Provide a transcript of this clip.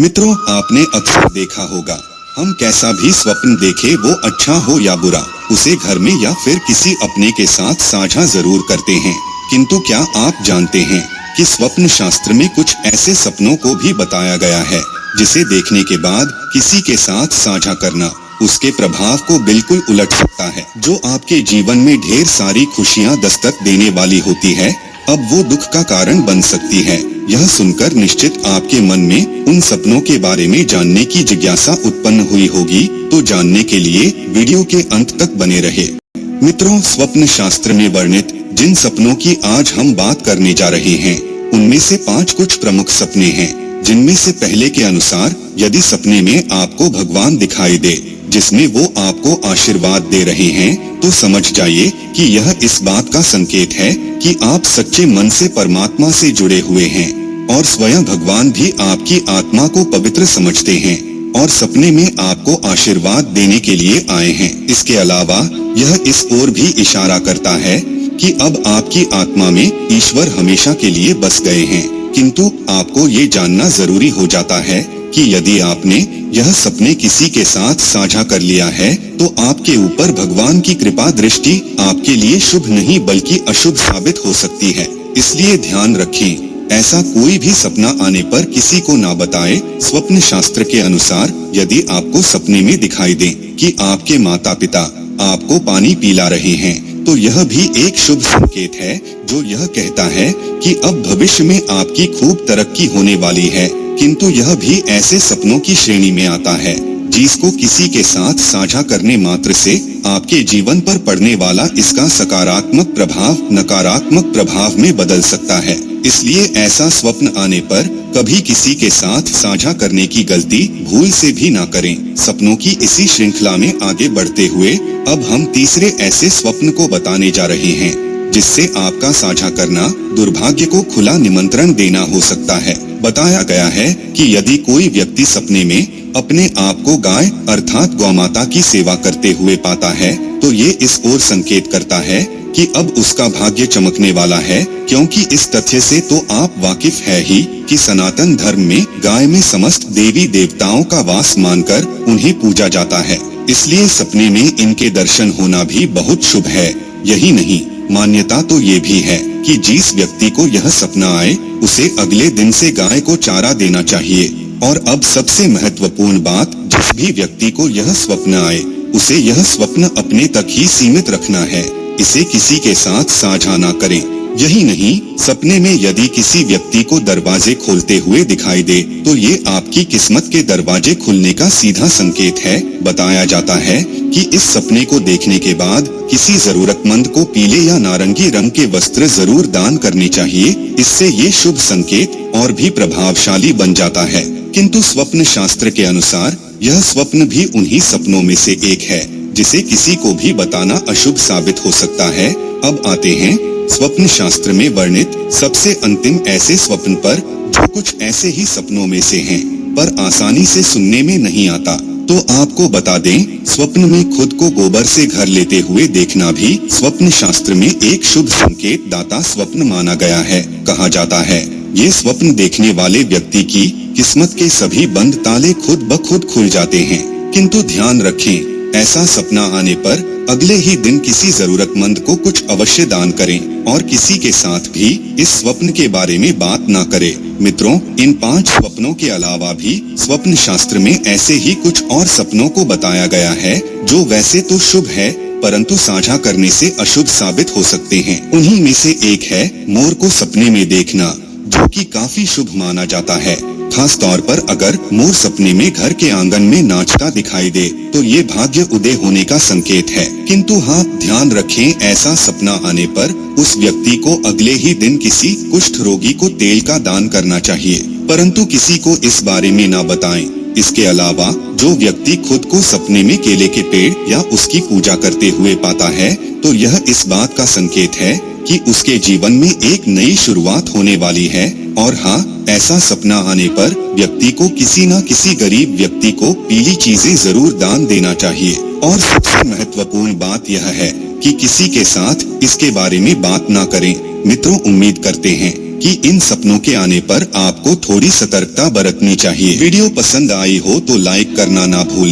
मित्रों, आपने अक्सर देखा होगा, हम कैसा भी स्वप्न देखे, वो अच्छा हो या बुरा, उसे घर में या फिर किसी अपने के साथ साझा जरूर करते हैं। किंतु क्या आप जानते हैं कि स्वप्न शास्त्र में कुछ ऐसे सपनों को भी बताया गया है जिसे देखने के बाद किसी के साथ साझा करना उसके प्रभाव को बिल्कुल उलट सकता है। जो आपके जीवन में ढेर सारी खुशियां दस्तक देने वाली होती है, अब वो दुख का कारण बन सकती है। यह सुनकर निश्चित आपके मन में उन सपनों के बारे में जानने की जिज्ञासा उत्पन्न हुई होगी, तो जानने के लिए वीडियो के अंत तक बने रहे। मित्रों, स्वप्न शास्त्र में वर्णित जिन सपनों की आज हम बात करने जा रहे हैं, उनमें से 5 कुछ प्रमुख सपने हैं, जिनमें से पहले के अनुसार यदि सपने में आपको भगवान दिखाई दे जिसमें वो आपको आशीर्वाद दे रहे हैं, तो समझ जाइए कि यह इस बात का संकेत है कि आप सच्चे मन से परमात्मा से जुड़े हुए हैं और स्वयं भगवान भी आपकी आत्मा को पवित्र समझते हैं और सपने में आपको आशीर्वाद देने के लिए आए हैं। इसके अलावा यह इस ओर भी इशारा करता है कि अब आपकी आत्मा में ईश्वर हमेशा के लिए बस गए हैं। किंतु आपको ये जानना जरूरी हो जाता है कि यदि आपने यह सपने किसी के साथ साझा कर लिया है, तो आपके ऊपर भगवान की कृपा दृष्टि आपके लिए शुभ नहीं बल्कि अशुभ साबित हो सकती है। इसलिए ध्यान रखें, ऐसा कोई भी सपना आने पर किसी को ना बताएं। स्वप्न शास्त्र के अनुसार यदि आपको सपने में दिखाई दे कि आपके माता पिता आपको पानी पिला रहे हैं, तो यह भी एक शुभ संकेत है जो यह कहता है कि अब भविष्य में आपकी खूब तरक्की होने वाली है। किंतु यह भी ऐसे सपनों की श्रेणी में आता है जिसको किसी के साथ साझा करने मात्र से आपके जीवन पर पड़ने वाला इसका सकारात्मक प्रभाव नकारात्मक प्रभाव में बदल सकता है। इसलिए ऐसा स्वप्न आने पर कभी किसी के साथ साझा करने की गलती भूल से भी ना करें। सपनों की इसी श्रृंखला में आगे बढ़ते हुए अब हम तीसरे ऐसे स्वप्न को बताने जा रहे हैं जिससे आपका साझा करना दुर्भाग्य को खुला निमंत्रण देना हो सकता है। बताया गया है कि यदि कोई व्यक्ति सपने में अपने आप को गाय अर्थात गौमाता की सेवा करते हुए पाता है, तो ये इस ओर संकेत करता है कि अब उसका भाग्य चमकने वाला है, क्योंकि इस तथ्य से तो आप वाकिफ है ही कि सनातन धर्म में गाय में समस्त देवी देवताओं का वास मानकर उन्हें पूजा जाता है। इसलिए सपने में इनके दर्शन होना भी बहुत शुभ है। यही नहीं, मान्यता तो ये भी है कि जिस व्यक्ति को यह सपना आए उसे अगले दिन से गाय को चारा देना चाहिए। और अब सबसे महत्वपूर्ण बात, जिस भी व्यक्ति को यह स्वप्न आए उसे यह स्वप्न अपने तक ही सीमित रखना है, इसे किसी के साथ साझा ना करें। यही नहीं, सपने में यदि किसी व्यक्ति को दरवाजे खोलते हुए दिखाई दे तो ये आपकी किस्मत के दरवाजे खुलने का सीधा संकेत है। बताया जाता है कि इस सपने को देखने के बाद किसी जरूरतमंद को पीले या नारंगी रंग के वस्त्र जरूर दान करने चाहिए। इससे ये शुभ संकेत और भी प्रभावशाली बन जाता है। किंतु स्वप्न शास्त्र के अनुसार यह स्वप्न भी उन्हीं सपनों में से एक है जिसे किसी को भी बताना अशुभ साबित हो सकता है। अब आते हैं स्वप्न शास्त्र में वर्णित सबसे अंतिम ऐसे स्वप्न पर, जो कुछ ऐसे ही सपनों में से हैं, पर आसानी से सुनने में नहीं आता। तो आपको बता दें, स्वप्न में खुद को गोबर से घर लेते हुए देखना भी स्वप्न शास्त्र में एक शुभ संकेत दाता स्वप्न माना गया है। कहा जाता है ये स्वप्न देखने वाले व्यक्ति की किस्मत के सभी बंद ताले खुद ब खुद खुल जाते हैं। किंतु ध्यान रखें, ऐसा सपना आने पर अगले ही दिन किसी जरूरतमंद को कुछ अवश्य दान करें और किसी के साथ भी इस स्वप्न के बारे में बात ना करें। मित्रों, इन 5 स्वप्नों के अलावा भी स्वप्न शास्त्र में ऐसे ही कुछ और सपनों को बताया गया है जो वैसे तो शुभ है परंतु साझा करने से अशुभ साबित हो सकते हैं। उन्हीं में से एक है मोर को सपने में देखना, जो कि काफी शुभ माना जाता है। खास तौर पर अगर मोर सपने में घर के आंगन में नाचता दिखाई दे तो ये भाग्य उदय होने का संकेत है। किंतु हाँ, ध्यान रखें, ऐसा सपना आने पर उस व्यक्ति को अगले ही दिन किसी कुष्ठ रोगी को तेल का दान करना चाहिए, परंतु किसी को इस बारे में ना बताएं। इसके अलावा जो व्यक्ति खुद को सपने में केले के पेड़ या उसकी पूजा करते हुए पाता है, तो यह इस बात का संकेत है कि उसके जीवन में एक नई शुरुआत होने वाली है। और हाँ, ऐसा सपना आने पर व्यक्ति को किसी न किसी गरीब व्यक्ति को पीली चीजें जरूर दान देना चाहिए। और सबसे महत्वपूर्ण बात यह है कि किसी के साथ इसके बारे में बात ना करें। मित्रों, उम्मीद करते हैं कि इन सपनों के आने पर आपको थोड़ी सतर्कता बरतनी चाहिए। वीडियो पसंद आई हो तो लाइक करना ना भूलें।